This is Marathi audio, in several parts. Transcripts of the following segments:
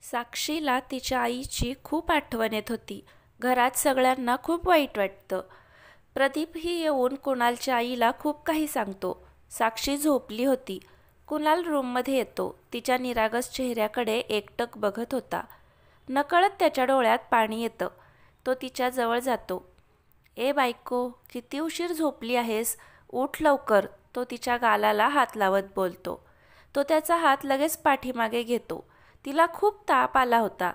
साक्षीला तिच्या आईची खूप आठवण येत होती. घरात सगळ्यांना खूप वाईट वाटतं. प्रदीपही येऊन कुणालच्या आईला खूप काही सांगतो. साक्षी झोपली होती. कुणाल रूममध्ये येतो. तिच्या निरागस चेहऱ्याकडे एकटक बघत होता. नकळत त्याच्या डोळ्यात पाणी येतं. तो तिच्या जवळ जातो. ए बायको, किती उशीर झोपली आहेस? उठ लवकर, तो तिच्या गालाला हात लावत बोलतो. तो त्याचा हात लगेच पाठीमागे घेतो. तिला खूप ताप आला होता.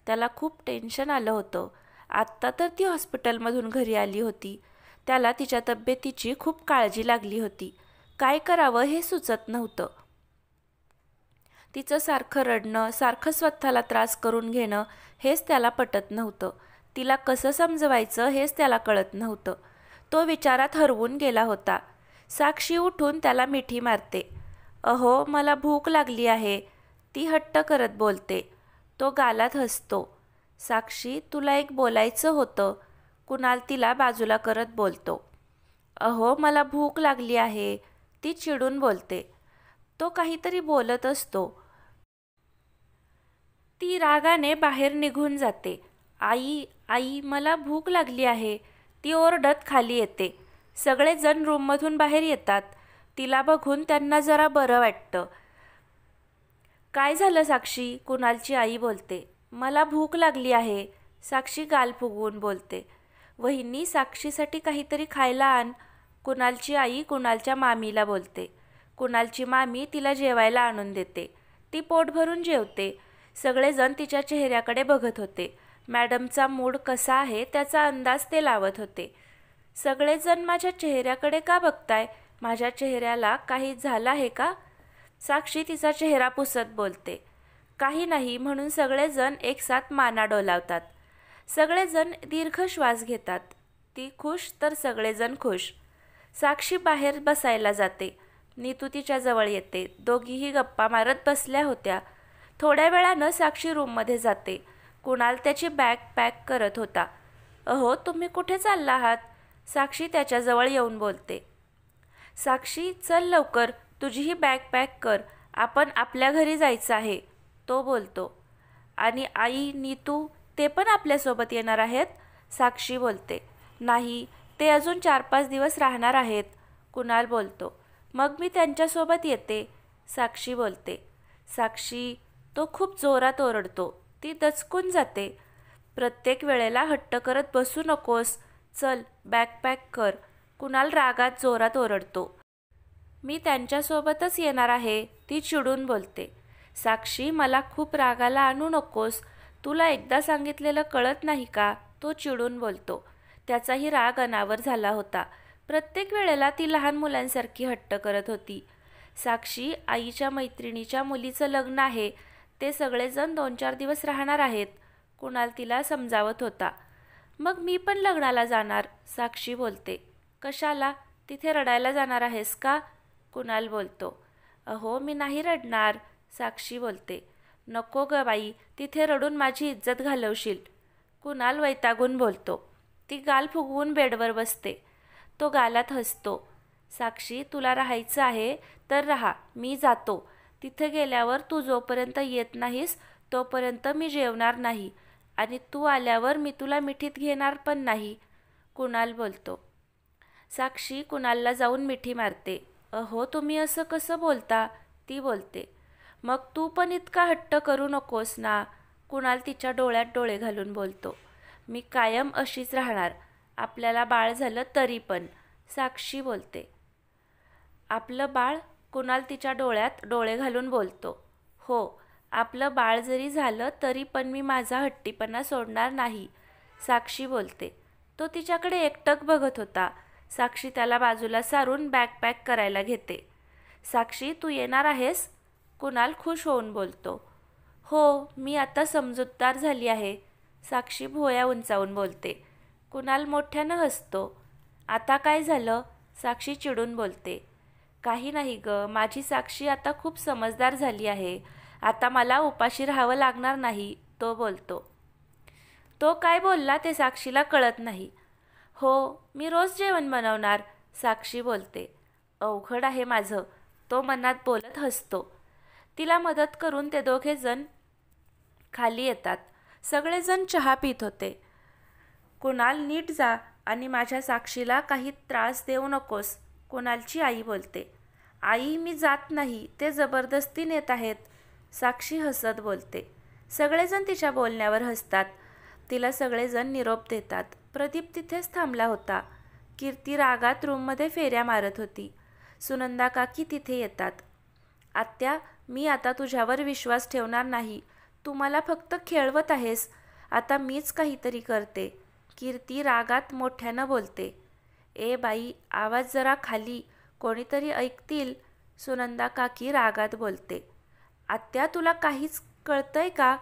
त्याला खूप टेन्शन आलं होतं. आत्ता तर ती हॉस्पिटलमधून घरी आली होती. त्याला तिच्या तब्येतीची खूप काळजी लागली होती. काय करावं हे सुचत नव्हतं. तिचं सारखं रडणं, सारखं स्वतःला त्रास करून घेणं हेच त्याला पटत नव्हतं. तिला कसं समजवायचं हेच त्याला कळत नव्हतं. तो विचारात हरवून गेला होता. साक्षी उठून त्याला मिठी मारते. अहो, मला भूक लागली आहे, ती हट्ट करत बोलते. तो गालात हसतो. साक्षी, तुला एक बोलायचं होतं, कुणाल तिला बाजूला करत बोलतो. अहो, मला भूक लागली आहे, ती चिडून बोलते. तो काहीतरी बोलत असतो. ती रागाने बाहेर निघून जाते. आई, आई, मला भूक लागली आहे, ती ओरडत खाली येते. सगळेजण रूममधून बाहेर येतात. तिला बघून त्यांना जरा बरं वाटतं. काय झालं साक्षी? कुणालची आई बोलते. मला भूक लागली आहे, साक्षी गाल फुगवून बोलते. वहिनी, साक्षीसाठी काहीतरी खायला आण, कुणालची आई कुणालच्या मामीला बोलते. कुणालची मामी तिला जेवायला आणून देते. ती पोट भरून जेवते. सगळेजण तिच्या चेहऱ्याकडे बघत होते. मॅडमचा मूड कसा आहे त्याचा अंदाज ते लावत होते. सगळेजण माझ्या चेहऱ्याकडे का बघताय? माझ्या चेहऱ्याला काही झालं आहे का? साक्षी तिचा चेहरा पुसत बोलते. काही नाही म्हणून सगळेजण एकसाथ माना डोलावतात. सगळेजण दीर्घ श्वास घेतात. ती खुश तर सगळेजण खुश. साक्षी बाहेर बसायला जाते. नीतू तिच्या जवळ येते. दोघीही गप्पा मारत बसल्या होत्या. थोड्या वेळानं साक्षी रूममध्ये जाते. कुणाल त्याची बॅग पॅक करत होता. अहो, तुम्ही कुठे चालला आहात? साक्षी त्याच्याजवळ येऊन बोलते. साक्षी, चल लवकर, तुझीही बॅग पॅक कर, आपण आपल्या घरी जायचं आहे, तो बोलतो. आणि आई, नीतू, ते पण आपल्यासोबत येणार आहेत? साक्षी बोलते. नाही, ते अजून 4-5 दिवस राहणार आहेत, कुणाल बोलतो. मग मी त्यांच्यासोबत येते, साक्षी बोलते. साक्षी, तो खूप जोरात ओरडतो. ती दचकून जाते. प्रत्येक वेळेला हट्ट करत बसू नकोस, चल बॅग पॅक कर, कुणाल रागात जोरात ओरडतो. मी त्यांच्यासोबतच येणार आहे, ती चिडून बोलते. साक्षी, मला खूप रागाला आणू नकोस, तुला एकदा सांगितलेलं कळत नाही का, तो चिडून बोलतो. त्याचाही राग अनावर झाला होता. प्रत्येक वेळेला ती लहान मुलांसारखी हट्ट करत होती. साक्षी, आईच्या मैत्रिणीच्या मुलीचं लग्न आहे, ते सगळेजण 2-4 दिवस राहणार आहेत, कुणाल तिला समजावत होता. मग मी पण लग्नाला जाणार, साक्षी बोलते. कशाला? तिथे रडायला जाणार आहेस का? कुणाल बोलतो. अहो, मी नाही रडणार, साक्षी बोलते. नको ग बाई, तिथे रडून माझी इज्जत घालवशील, कुणाल वैतागून बोलतो. ती गाल फुगवून बेडवर बसते. तो गालात हसतो. साक्षी, तुला राहायचं आहे तर राहा, मी जातो. तिथे गेल्यावर तू जोपर्यंत येत नाहीस तोपर्यंत मी जेवणार नाही, आणि तू आल्यावर मी तुला मिठीत घेणार पण नाही, कुणाल बोलतो. साक्षी कुणालला जाऊन मिठी मारते. अहो, तुम्ही असं कसं बोलता, ती बोलते. मग तू पण इतका हट्ट करू नकोस ना, कुणाल तिच्या डोळ्यात डोळे घालून बोलतो. मी कायम अशीच राहणार, आपल्याला बाळ झालं तरी पण, साक्षी बोलते. आपलं बाळ? कुणाल तिच्या डोळ्यात डोळे घालून बोलतो. हो, आपलं बाळ जरी झालं तरी पण मी माझा हट्टीपणा सोडणार नाही, साक्षी बोलते. तो तिच्याकडे एकटक बघत होता. साक्षी त्याला बाजूला सारून बॅग पॅक करायला घेते. साक्षी, तू येणार आहेस? कुणाल खुश होऊन बोलतो. हो, मी आता समजूतदार झाली आहे, साक्षी भुवया उंचावून बोलते. कुणाल मोठ्यानं हसतो. आता काय झालं? साक्षी चिडून बोलते. काही नाही ग, माझी साक्षी आता खूप समजदार झाली आहे, आता मला उपाशी राहावं लागणार नाही, तो बोलतो. तो काय बोलला ते साक्षीला कळत नाही. हो, मी रोज जेवण बनवणार, साक्षी बोलते. अवघड आहे माझं, तो मनात बोलत हसतो. तिला मदत करून ते दोघे जण खाली येतात. सगळेजण चहा पित होते. कुणाल, नीट जा आणि माझ्या साक्षीला काही त्रास देऊ नकोस, कुणालची आई बोलते. आई, मी जात नाही, ते जबरदस्ती नेत आहेत, साक्षी हसत बोलते. सगळेजण तिच्या बोलण्यावर हसतात. तिला सगळेजण निरोप देतात. प्रदीप तिथेच थांबला होता. कीर्ती रागात रूममध्ये फेऱ्या मारत होती. सुनंदा काकी तिथे येतात. आत्या, मी आता तुझ्यावर विश्वास ठेवणार नाही, तू मला फक्त खेळवत आहेस, आता मीच काहीतरी करते, कीर्ती रागात मोठ्यानं बोलते. ए बाई, आवाज जरा खाली, कोणीतरी ऐकतील, सुनंदा काकी रागात बोलते. आत्या, तुला काहीच कळतंय का?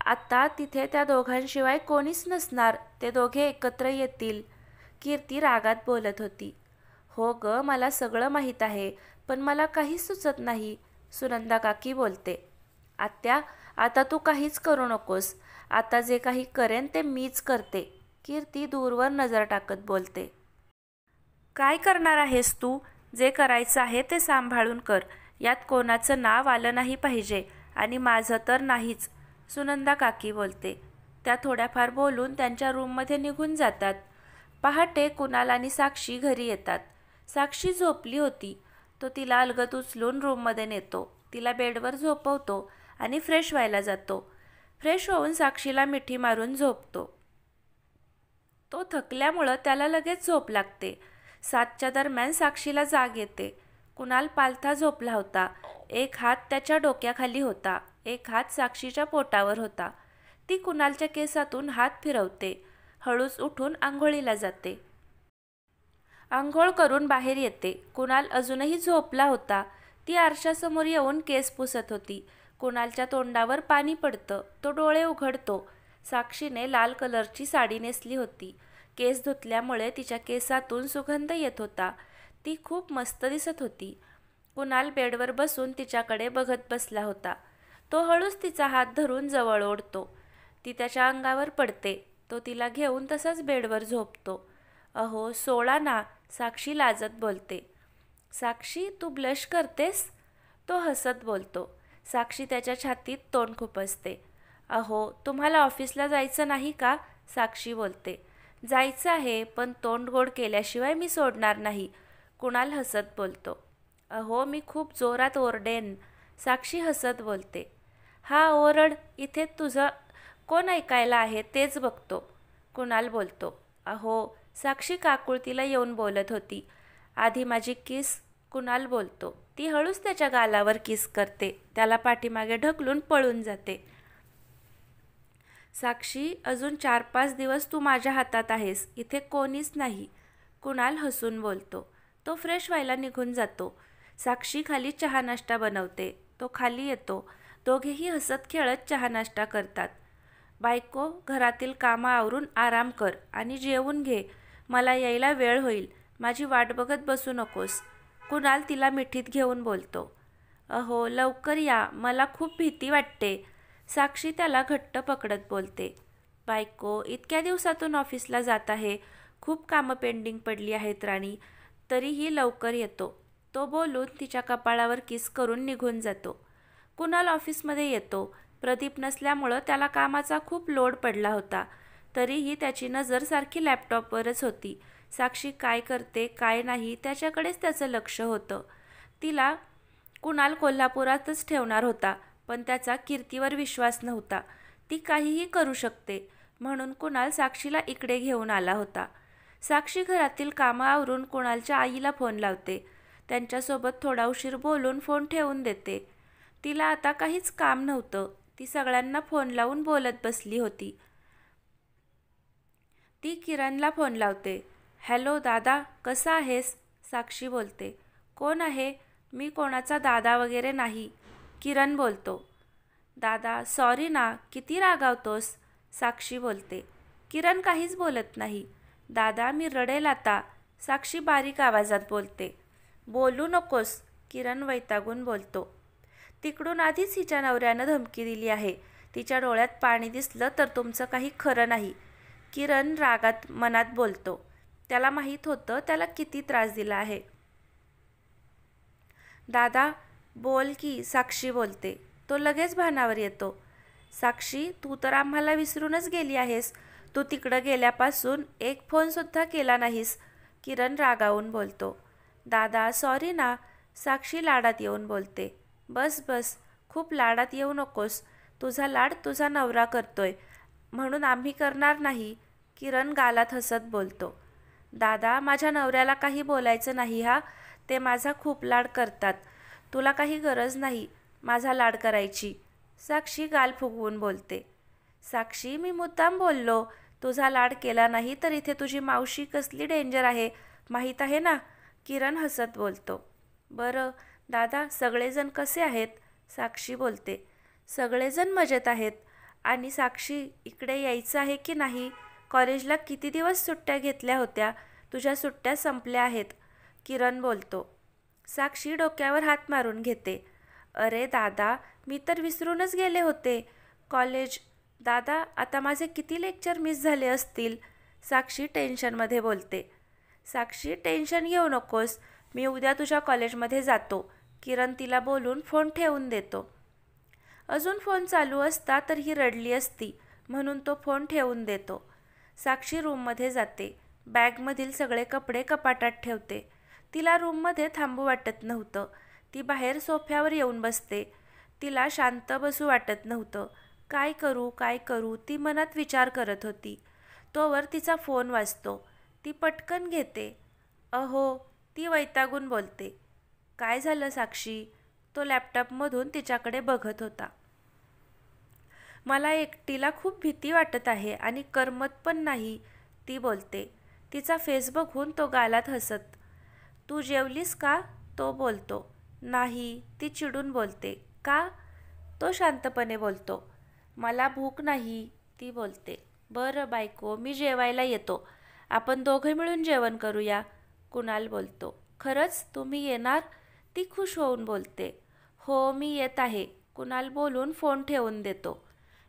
आता तिथे त्या दोघांशिवाय कोणीच नसणार, ते दोघे एकत्र येतील, कीर्ती रागात बोलत होती. हो ग, मला सगळं माहीत आहे, पण मला काहीच सुचत नाही, सुनंदा काकी बोलते. आत्या, आता तू काहीच करू नकोस, आता जे काही करेन ते मीच करते, कीर्ती दूरवर नजर टाकत बोलते. काय करणार आहेस तू? जे करायचं आहे ते सांभाळून कर, यात कोणाचं नाव आलं नाही पाहिजे, आणि माझं तर नाहीच, सुनंदा काकी बोलते. त्या थोड्याफार बोलून त्यांच्या रूममध्ये निघून जातात. पहाटे कुणाल आणि साक्षी घरी येतात. साक्षी झोपली होती. तो तिला अलगद उचलून रूममध्ये नेतो, तिला बेडवर झोपवतो आणि फ्रेश व्हायला जातो. फ्रेश होऊन साक्षीला मिठी मारून झोपतो. तो थकल्यामुळं त्याला लगेच झोप लागते. 7च्या दरम्यान साक्षीला जाग येते. कुणाल पालथा झोपला होता. एक हात त्याच्या डोक्याखाली होता, एक हात साक्षीच्या पोटावर होता. ती कुणालच्या केसातून हात फिरवते. हळूच उठून आंघोळीला जाते. आंघोळ करून बाहेर येते. कुणाल अजूनही झोपला होता. ती आरशासमोर येऊन केस पुसत होती. कुणालच्या तोंडावर पाणी पडतं. तो डोळे उघडतो. साक्षीने लाल कलरची साडी नेसली होती. केस धुतल्यामुळे तिच्या केसातून सुगंध येत होता. ती खूप मस्त दिसत होती. कुणाल बेडवर बसून तिच्याकडे बघत बसला होता. तो हळूच तिचा हात धरून जवळ ओढतो. ती त्याच्या अंगावर पडते. तो तिला घेऊन तसाच बेडवर झोपतो. अहो सोडा ना, साक्षी लाजत बोलते. साक्षी, तू ब्लश करतेस? तो हसत बोलतो. साक्षी त्याच्या छातीत तोंड खुपसते. अहो, तुम्हाला ऑफिसला जायचं नाही का? साक्षी बोलते. जायचं आहे, पण तोंड गोड केल्याशिवाय मी सोडणार नाही, कुणाल हसत बोलतो. अहो, मी खूप जोरात ओरडेन, साक्षी हसत बोलते. हा, ओरड, इथे तुझं कोण ऐकायला आहे तेच बघतो, कुणाल बोलतो. अहो, साक्षी काकुळतीला येऊन बोलत होती. आधी माझी किस, कुणाल बोलतो. ती हळूच त्याच्या गालावर किस करते. त्याला पाठीमागे ढकलून पळून जाते. साक्षी, अजून 4-5 दिवस तू माझ्या हातात आहेस, इथे कोणीच नाही, कुणाल हसून बोलतो. तो फ्रेश व्हायला निघून जातो. साक्षी खाली चहा नाश्ता बनवते. तो खाली येतो. दोघेही हसत खेळत चहा नाश्ता करतात. बायको, घरातील कामं आवरून आराम कर आणि जेवून घे, मला यायला वेळ होईल, माझी वाट बघत बसू नकोस, कुणाल तिला मिठीत घेऊन बोलतो. अहो, लवकर या, मला खूप भीती वाटते, साक्षी त्याला घट्ट पकडत बोलते. बायको, इतक्या दिवसातून ऑफिसला जात आहे, खूप कामं पेंडिंग पडली आहेत राणी, तरीही लवकर येतो, तो बोलून तिच्या कपाळावर किस करून निघून जातो. कुणाल ऑफिसमध्ये येतो. प्रदीप नसल्यामुळं त्याला कामाचा खूप लोड पडला होता. तरीही त्याची नजर सारखी लॅपटॉपवरच होती. साक्षी काय करते काय नाही त्याच्याकडेच त्याचं लक्ष होतं. तिला कुणाल कोल्हापुरातच ठेवणार होता, पण त्याचा कीर्तीवर विश्वास नव्हता. ती काहीही करू शकते म्हणून कुणाल साक्षीला इकडे घेऊन आला होता. साक्षी घरातील कामं आवरून कुणालच्या आईला फोन लावते. त्यांच्यासोबत थोडा उशीर बोलून फोन ठेवून देते. तिला आता काहीच काम नव्हतं. ती सगळ्यांना फोन लावून बोलत बसली होती. ती किरणला फोन लावते. हॅलो दादा, कसा आहेस? साक्षी बोलते. कोण आहे? मी कोणाचा दादा वगैरे नाही, किरण बोलतो. दादा, सॉरी ना, किती रागावतोस? साक्षी बोलते. किरण काहीच बोलत नाही. दादा, मी रडेल आता, साक्षी बारीक आवाजात बोलते. बोलू नकोस, किरण वैतागून बोलतो. तिकडून आधीच हिच्या नवऱ्यानं धमकी दिली आहे. तिच्या डोळ्यात पाणी दिसलं तर तुमचं काही खरं नाही, किरण रागात मनात बोलतो. त्याला माहीत होतं त्याला किती त्रास दिला आहे. दादा, बोल की, साक्षी बोलते. तो लगेच भानावर येतो. साक्षी, तू तर आम्हाला विसरूनच गेली आहेस. तू तिकडं गेल्यापासून एक फोनसुद्धा केला नाहीस, किरण रागावून बोलतो. दादा सॉरी ना, साक्षी लाडात येऊन बोलते. बस बस, खूप लाडात येऊ नकोस. तुझा लाड तुझा नवरा करतोय म्हणून आम्ही करणार नाही, किरण गालात हसत बोलतो. दादा, माझ्या नवऱ्याला काही बोलायचं नाही हा, ते माझा खूप लाड करतात. तुला काही गरज नाही माझा लाड करायची, साक्षी गाल फुगवून बोलते. साक्षी, मी मुद्दाम बोललो. तुझा लाड केला नाही तर इथे तुझी मावशी कसली डेंजर आहे माहीत आहे ना, किरण हसत बोलतो. बरं दादा, सगळेजण कसे आहेत, साक्षी बोलते. सगळेजण मजेत आहेत. आणि साक्षी, इकडे यायचं आहे की नाही? कॉलेजला किती दिवस सुट्ट्या घेतल्या होत्या, तुझ्या सुट्ट्या संपल्या आहेत, किरण बोलतो. साक्षी डोक्यावर हात मारून घेते. अरे दादा, मी तर विसरूनच गेले होते. कॉलेज दादा, आता माझे किती लेक्चर मिस झाले असतील, साक्षी टेन्शनमध्ये बोलते. साक्षी, टेन्शन घेऊ नकोस, मी उद्या तुझ्या कॉलेजमध्ये जातो, किरण तिला बोलून फोन ठेवून देतो. अजून फोन चालू असता तर ही रडली असती म्हणून तो फोन ठेवून देतो. साक्षी रूममध्ये जाते. बॅगमधील सगळे कपडे कपाटात ठेवते. तिला रूममध्ये थांबू वाटत नव्हतं. ती बाहेर सोफ्यावर येऊन बसते. तिला शांत बसू वाटत नव्हतं. काय करू ती मनात विचार करत होती. तोवर तिचा फोन वाजतो. ती पटकन घेते. अहो, ती वैतागून बोलते. काय झालं साक्षी? तो लॅपटॉपमधून तिच्याकडे बघत होता. मला एकटीला खूप भीती वाटत आहे आणि करमत पण नाही, ती बोलते. तिचा फेस बघून तो गालात हसत. तू जेवलीस का, तो बोलतो. नाही, ती चिडून बोलते. का, तो शांतपणे बोलतो. मला भूक नाही, ती बोलते. बरं बायको, मी जेवायला येतो, आपण दोघे मिळून जेवण करूया, कुणाल बोलतो. खरंच तुम्ही येणार, ती खुश होऊन बोलते. हो, मी येत आहे, कुणाल बोलून फोन ठेवून देतो.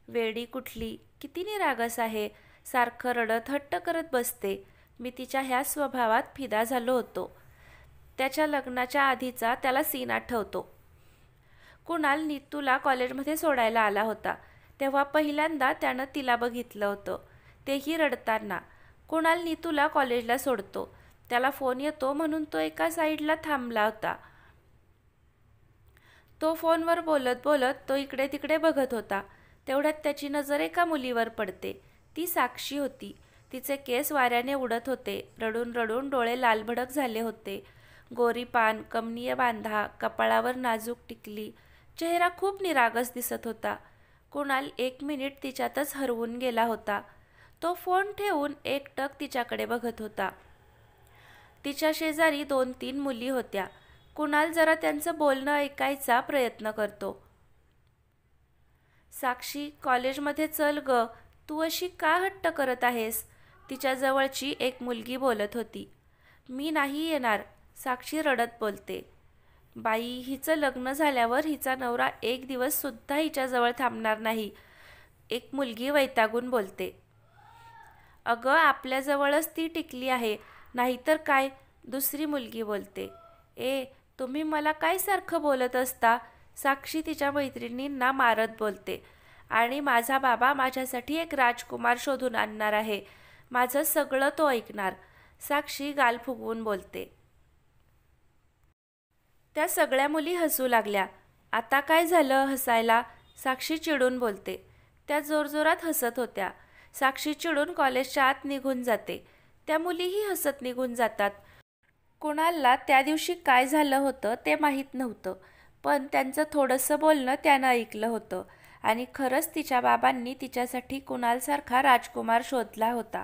वेडी कुठली, किती निरागस आहे, सारखं रडत हट्ट करत बसते. मी तिच्या ह्या स्वभावात फिदा झालो होतो. त्याच्या लग्नाच्या आधीचा त्याला सीन आठवतो. कुणाल नीतूला कॉलेजमध्ये सोडायला आला होता. तेव्हा पहिल्यांदा त्यानं तिला बघितलं होतं, तेही रडताना. कुणाल नीतूला कॉलेजला सोडतो. त्याला फोन येतो म्हणून तो एका साईडला थांबला होता. तो फोनवर बोलत बोलत तो इकडे तिकडे बघत होता. तेवढ्यात त्याची नजर एका मुलीवर पडते. ती साक्षी होती. तिचे केस वाऱ्याने उडत होते. रडून रडून डोळे लालभडक झाले होते. गोरी पान, कमनीय बांधा, कपाळावर नाजूक टिकली, चेहरा खूप निरागस दिसत होता. कुणाल 1 मिनिट तिच्यातच हरवून गेला होता. तो फोन ठेवून एकटक तिच्याकडे बघत होता. तिच्या शेजारी 2-3 मुली होत्या. कुणाल जरा त्यांचं बोलणं ऐकायचा प्रयत्न करतो. साक्षी, कॉलेजमध्ये चल ग, तू अशी का हट्ट करत आहेस, तिच्या जवळची एक मुलगी बोलत होती. मी नाही येणार, साक्षी रडत बोलते. बाई, हिचं लग्न झाल्यावर हिचा नवरा 1 दिवससुद्धा हिच्याजवळ थांबणार नाही, एक मुलगी वैतागून बोलते. अगं, आपल्याजवळच ती टिकली आहे, नाहीतर काय, दुसरी मुलगी बोलते. तुम्ही मला काय सारखं बोलत असता, साक्षी तिच्या मैत्रिणींना मारत बोलते. आणि माझा बाबा माझ्यासाठी एक राजकुमार शोधून आणणार आहे, माझं सगळं तो ऐकणार, साक्षी गाल फुगवून बोलते. त्या सगळ्या मुली हसू लागल्या. आता काय झालं हसायला, साक्षी चिडून बोलते. त्या जोरजोरात हसत होत्या. साक्षी चिडून कॉलेजच्या आत निघून जाते. त्या मुलीही हसत निघून जातात. कुणालला त्या दिवशी काय झालं होतं ते माहीत नव्हतं, पण त्यांचं थोडंसं बोलणं त्यानं ऐकलं होतं आणि खरंच तिच्या बाबांनी तिच्यासाठी कुणालसारखा राजकुमार शोधला होता.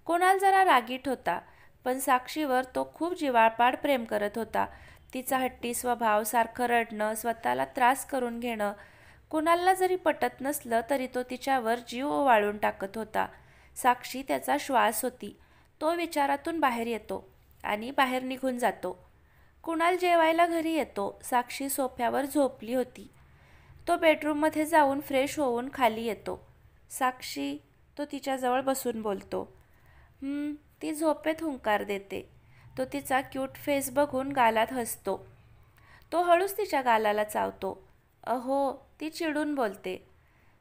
कुणाल जरा रागीट होता, पण साक्षीवर तो खूप जिव्हाळपाड प्रेम करत होता. तिचा हट्टी स्वभाव, सारखं रडणं, स्वतःला त्रास करून घेणं, कुणालला जरी पटत नसलं तरी तो तिच्यावर जीव ओवाळून टाकत होता. साक्षी त्याचा श्वास होती. तो विचारातून बाहेर येतो आणि बाहेर निघून जातो. कुणाल जेवायला घरी येतो. साक्षी सोफ्यावर झोपली होती. तो बेडरूममध्ये जाऊन फ्रेश होऊन खाली येतो. साक्षी, तो तिच्याजवळ बसून बोलतो. ती झोपेत हुंकार देते. तो तिचा क्यूट फेस बघून गालात हसतो. तो हळूच तिच्या गालाला चावतो. अहो, ती चिडून बोलते.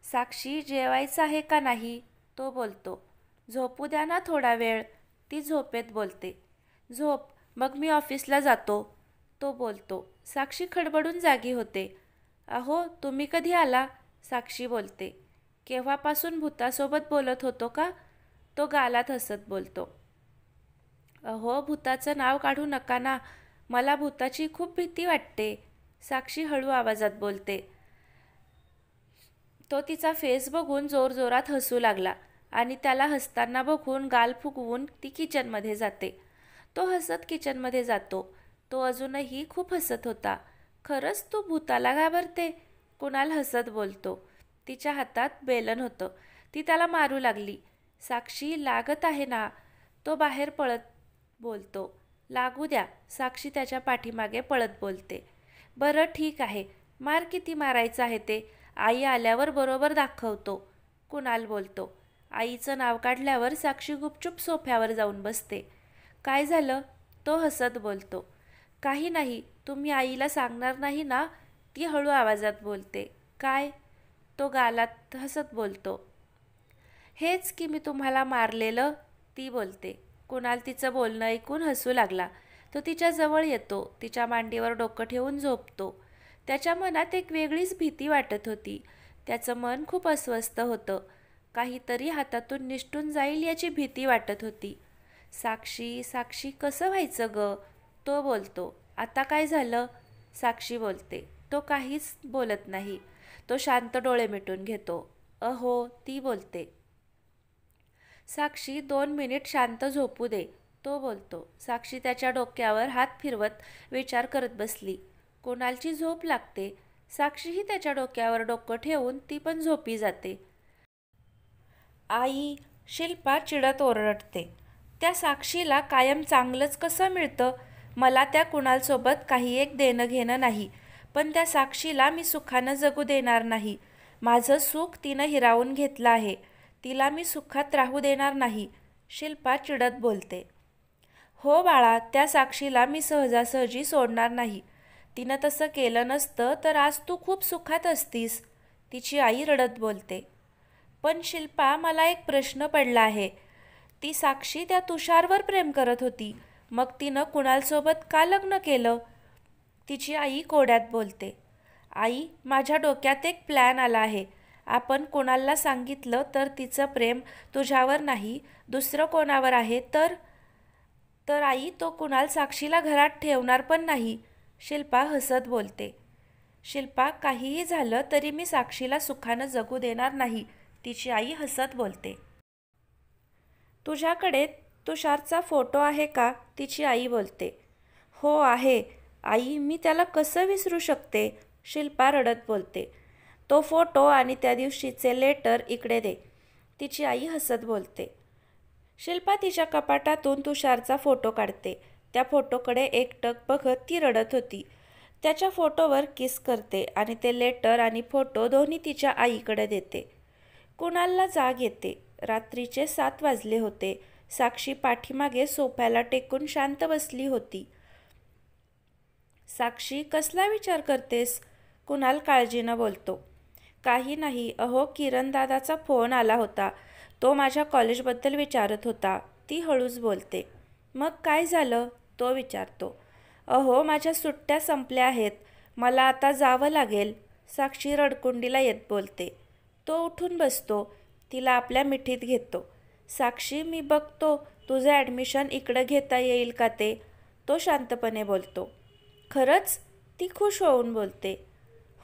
साक्षी जेवायचं आहे का नाही? तो बोलतो. झोपू द्या ना थोडा वेळ. ती झोपेत बोलते. झोप, मग मी ऑफिसला जातो. तो बोलतो. साक्षी खडबडून जागी होते. अहो, तुम्ही कधी आला? साक्षी बोलते. केव्हापासून भूतासोबत बोलत होतो का? तो गालात हसत बोलतो. अहो, भूताचं नाव काढू नका ना. मला भूताची खूप भीती वाटते. साक्षी हळू आवाजात बोलते. तो तिचा फेस बघून जोरजोरात हसू लागला आणि त्याला हसताना बघून गाल फुगवून ती किचनमध्ये जाते. तो हसत किचनमध्ये जातो. तो अजूनही खूप हसत होता. खरंच तू भूताला घाबरते? कुणाल हसत बोलतो. तिच्या हातात बेलन होतं. ती त्याला मारू लागली. साक्षी, लागत आहे ना? तो बाहेर पळत बोलतो. लागू द्या. साक्षी त्याच्या पाठीमागे पळत बोलते. बरं ठीक आहे. मार, किती मारायचं आहे ते? आई आल्यावर बरोबर दाखवतो. कुणाल बोलतो. आईचं नाव काढल्यावर साक्षी गुपचूप सोफ्यावर जाऊन बसते. काय झालं? तो हसत बोलतो. काही नाही. तुम्ही आईला सांगणार नाही ना? ती हळू आवाजात बोलते. काय? तो गालात हसत बोलतो. हेच की मी तुम्हाला मारलेलं. ती बोलते. कुणाल तिचं बोलणं ऐकून हसू लागला. तो तिच्याजवळ येतो. तिच्या मांडीवर डोकं ठेवून झोपतो. त्याच्या मनात एक वेगळीच भीती वाटत होती. त्याचं मन खूप अस्वस्थ होतं. काहीतरी हातातून निसटून जाईल याची भीती वाटत होती. साक्षी, साक्षी, कसं व्हायचं ग? तो बोलतो. आता काय झालं? साक्षी बोलते. तो काहीच बोलत नाही. तो शांत डोळे मिटून घेतो. अहो, ती बोलते. साक्षी, 2 मिनिट शांत झोपू दे. तो बोलतो. साक्षी त्याच्या डोक्यावर हात फिरवत विचार करत बसली. कुणालची झोप लागते. साक्षीही त्याच्या डोक्यावर डोकं ठेवून ती पण झोपी जाते. आई, शिल्पा चिडत ओरडते. त्या साक्षीला कायम चांगलंच कसं मिळतं? मला त्या कुणालसोबत काही एक देणं घेणं नाही, पण त्या साक्षीला मी सुखानं जगू देणार नाही. माझं सुख तिनं हिरावून घेतलं आहे. तिला मी सुखात राहू देणार नाही. शिल्पा चिडत बोलते. हो बाळा, त्या साक्षीला मी सहजासहजी सोडणार नाही. तिनं तसं केलं नसतं तर आज तू खूप सुखात असतीस. तिची आई रडत बोलते. पण शिल्पा, मला एक प्रश्न पडला आहे. ती साक्षी त्या तुषारवर प्रेम करत होती. मग तिनं कुणालसोबत का लग्न केलं? तिची आई कोड्यात बोलते. आई, माझ्या डोक्यात एक प्लॅन आला आहे. आपण कुणालला सांगितलं तर तिचं प्रेम तुझ्यावर नाही दुसरं कोणावर आहे तर आई, तो कुणाल साक्षीला घरात ठेवणार पण नाही. शिल्पा हसत बोलते. शिल्पा, काहीही झालं तरी मी साक्षीला सुखानं जगू देणार नाही. तिची आई हसत बोलते. तुझ्याकडे तुषारचा फोटो आहे का? तिची आई बोलते. हो आहे. आई, मी त्याला कसं विसरू शकते? शिल्पा रडत बोलते. तो फोटो आणि त्या दिवशीचे लेटर इकडे दे. तिची आई हसत बोलते. शिल्पा तिच्या कपाटातून तुषारचा फोटो काढते. त्या फोटोकडे एकटक बघत ती रडत होती. त्याच्या फोटोवर किस करते आणि ते लेटर आणि फोटो दोन्ही तिच्या आईकडे देते. कुणालला जाग येते. रात्रीचे 7 वाजले होते. साक्षी पाठीमागे सोफ्याला टेकून शांत बसली होती. साक्षी, कसला विचार करतेस? कुणाल काळजीनं बोलतो. काही नाही. अहो, किरण दादाचा फोन आला होता. तो माझ्या कॉलेजबद्दल विचारत होता. ती हळूच बोलते. मग काय झालं? तो विचारतो. अहो, माझ्या सुट्ट्या संपल्या आहेत. मला आता जावं लागेल. साक्षी रडकुंडीला येत बोलते. तो उठून बसतो. तिला आपल्या मिठीत घेतो. साक्षी, मी बघतो तुझं ॲडमिशन इकडं घेता येईल का ते. तो शांतपणे बोलतो. खरंच? ती खुश होऊन बोलते.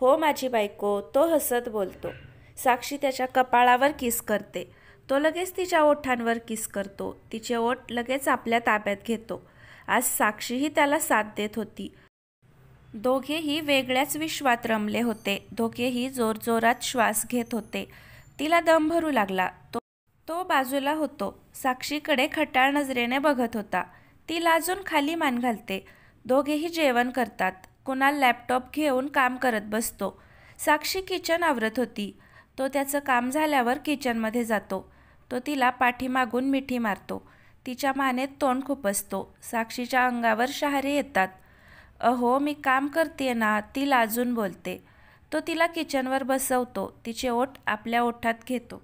हो माझी बायको. तो हसत बोलतो. साक्षी त्याच्या कपाळावर किस करते. तो लगेच तिच्या ओठांवर किस करतो. तिचे ओठ लगेच आपल्या ताब्यात घेतो. आज साक्षीही त्याला साथ देत होती. दोघेही वेगळ्याच विश्वात रमले होते. दोघेही जोरजोरात श्वास घेत होते. तिला दम भरू लागला. तो बाजूला होतो. साक्षीकडे खट्याळ नजरेने बघत होता. ती लाजून खाली मान घालते. दोघेही जेवण करतात. कुणाल लॅपटॉप घेऊन काम करत बसतो. साक्षी किचन आवरत होती. तो त्याचं काम झाल्यावर किचनमध्ये जातो. तो तिला पाठीमागून मिठी मारतो. तिच्या मानेत तोंड खुपसतो. साक्षीच्या अंगावर शहारे येतात. अहो, मी काम करते ना. ती लाजून बोलते. तो तिला किचनवर बसवतो. तिचे ओठ आपल्या ओठात घेतो.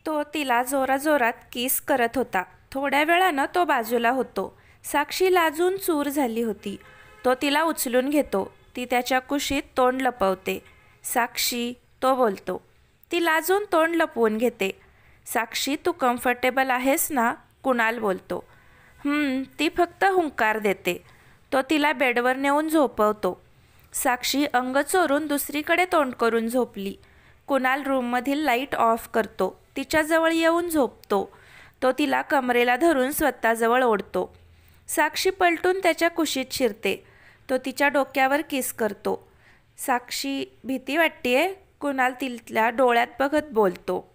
तो तिला जोराजोरात किस करत होता. थोड्या वेळानं तो बाजूला होतो. साक्षी लाजून चूर झाली होती. तो तिला उचलून घेतो. ती त्याच्या कुशीत तोंड लपवते. साक्षी, तो बोलतो. ती लाजून तोंड लपवून घेते. साक्षी, तू कम्फर्टेबल आहेस ना? कुणाल बोलतो. ती फक्त हुंकार देते. तो तिला बेडवर नेऊन झोपवतो. साक्षी अंग चोरून दुसरीकडे तोंड करून झोपली. कुणाल रूममधील लाईट ऑफ करतो. तिच्याजवळ येऊन झोपतो. तो तिला कमरेला धरून स्वतःजवळ ओढतो. साक्षी पलटून त्याच्या कुशीत शिरते. तो तिच्या डोक्यावर किस करतो. साक्षी, भीती वाटतेय? कुणाल तिला डोळ्यात बघत बोलतो.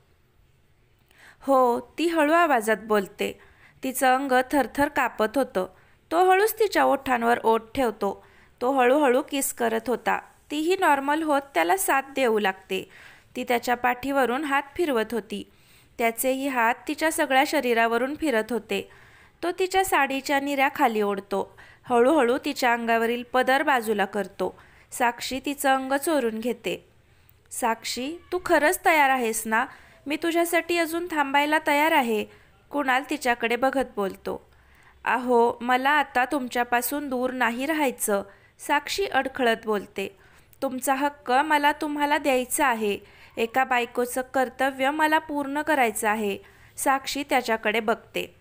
हो, ती हळू आवाजात बोलते. तिचं अंग थरथर कापत होतं. तो हळूच तिच्या ओठांवर ओठ ठेवतो. तो हळूहळू किस करत होता. तीही नॉर्मल होत त्याला साथ देऊ लागते. ती त्याच्या पाठीवरून हात फिरवत होती. त्याचेही हात तिच्या सगळ्या शरीरावरून फिरत होते. तो तिच्या साडीच्या निऱ्या खाली ओढतो. हळूहळू तिच्या अंगावरील पदर बाजूला करतो. साक्षी तिचं अंग चोरून घेते. साक्षी, तू खरंच तयार आहेस ना? मी तुझ्यासाठी अजून थांबायला तयार आहे. कुणाल तिच्याकडे बघत बोलतो. अहो, मला आता तुमच्यापासून दूर नाही राहायचं. साक्षी अडखळत बोलते. तुमचा हक्क मला तुम्हाला द्यायचा आहे. एका बायकोचं कर्तव्य मला पूर्ण करायचं आहे. साक्षी त्याच्याकडे बघते.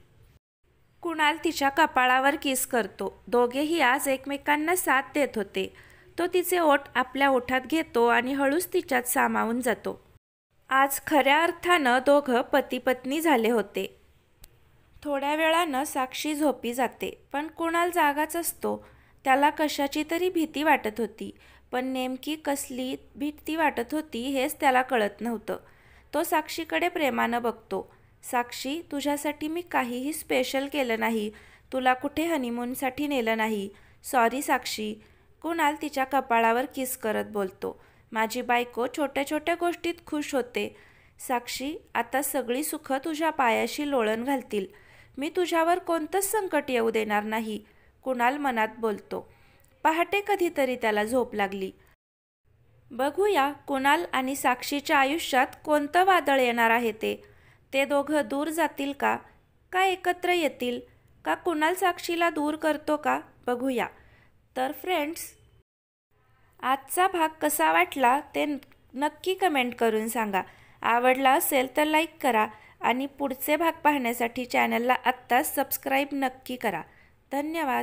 कुणाल तिच्या कपाळावर किस करतो. दोघेही आज एकमेकांना साथ देत होते. तो तिचे ओठ आपल्या ओठात घेतो आणि हळूच तिच्यात सामावून जातो. आज खऱ्या अर्थानं दोघं पती पत्नी झाले होते. थोड्या वेळानं साक्षी झोपी जाते. पण कुणाल जागाच असतो. त्याला कशाची तरी भीती वाटत होती. पण नेमकी कसली भीती वाटत होती हेच त्याला कळत नव्हतं. तो साक्षीकडे प्रेमानं बघतो. साक्षी, तुझ्यासाठी मी काहीही स्पेशल केलं नाही. तुला कुठे हनीमूनसाठी नेलं नाही. सॉरी साक्षी. कुणाल तिच्या कपाळावर किस करत बोलतो. माझी बायको छोट्या छोट्या गोष्टीत खुश होते. साक्षी, आता सगळी सुखं तुझ्या पायाशी लोळण घालतील. मी तुझ्यावर कोणतंच संकट येऊ देणार नाही. कुणाल मनात बोलतो. पहाटे कधीतरी त्याला झोप लागली. बघूया कुणाल आणि साक्षीच्या आयुष्यात कोणतं वादळ येणार आहे ते. ते दोघं दूर जातील का एकत्र येतील? का कुणाल साक्षीला दूर करतो का? बघूया. तर फ्रेंड्स, आजचा भाग कसा वाटला ते नक्की कमेंट करून सांगा. आवडला असेल तर लाईक करा आणि पुढचे भाग पाहण्यासाठी चॅनलला आत्ताच सबस्क्राईब नक्की करा. धन्यवाद.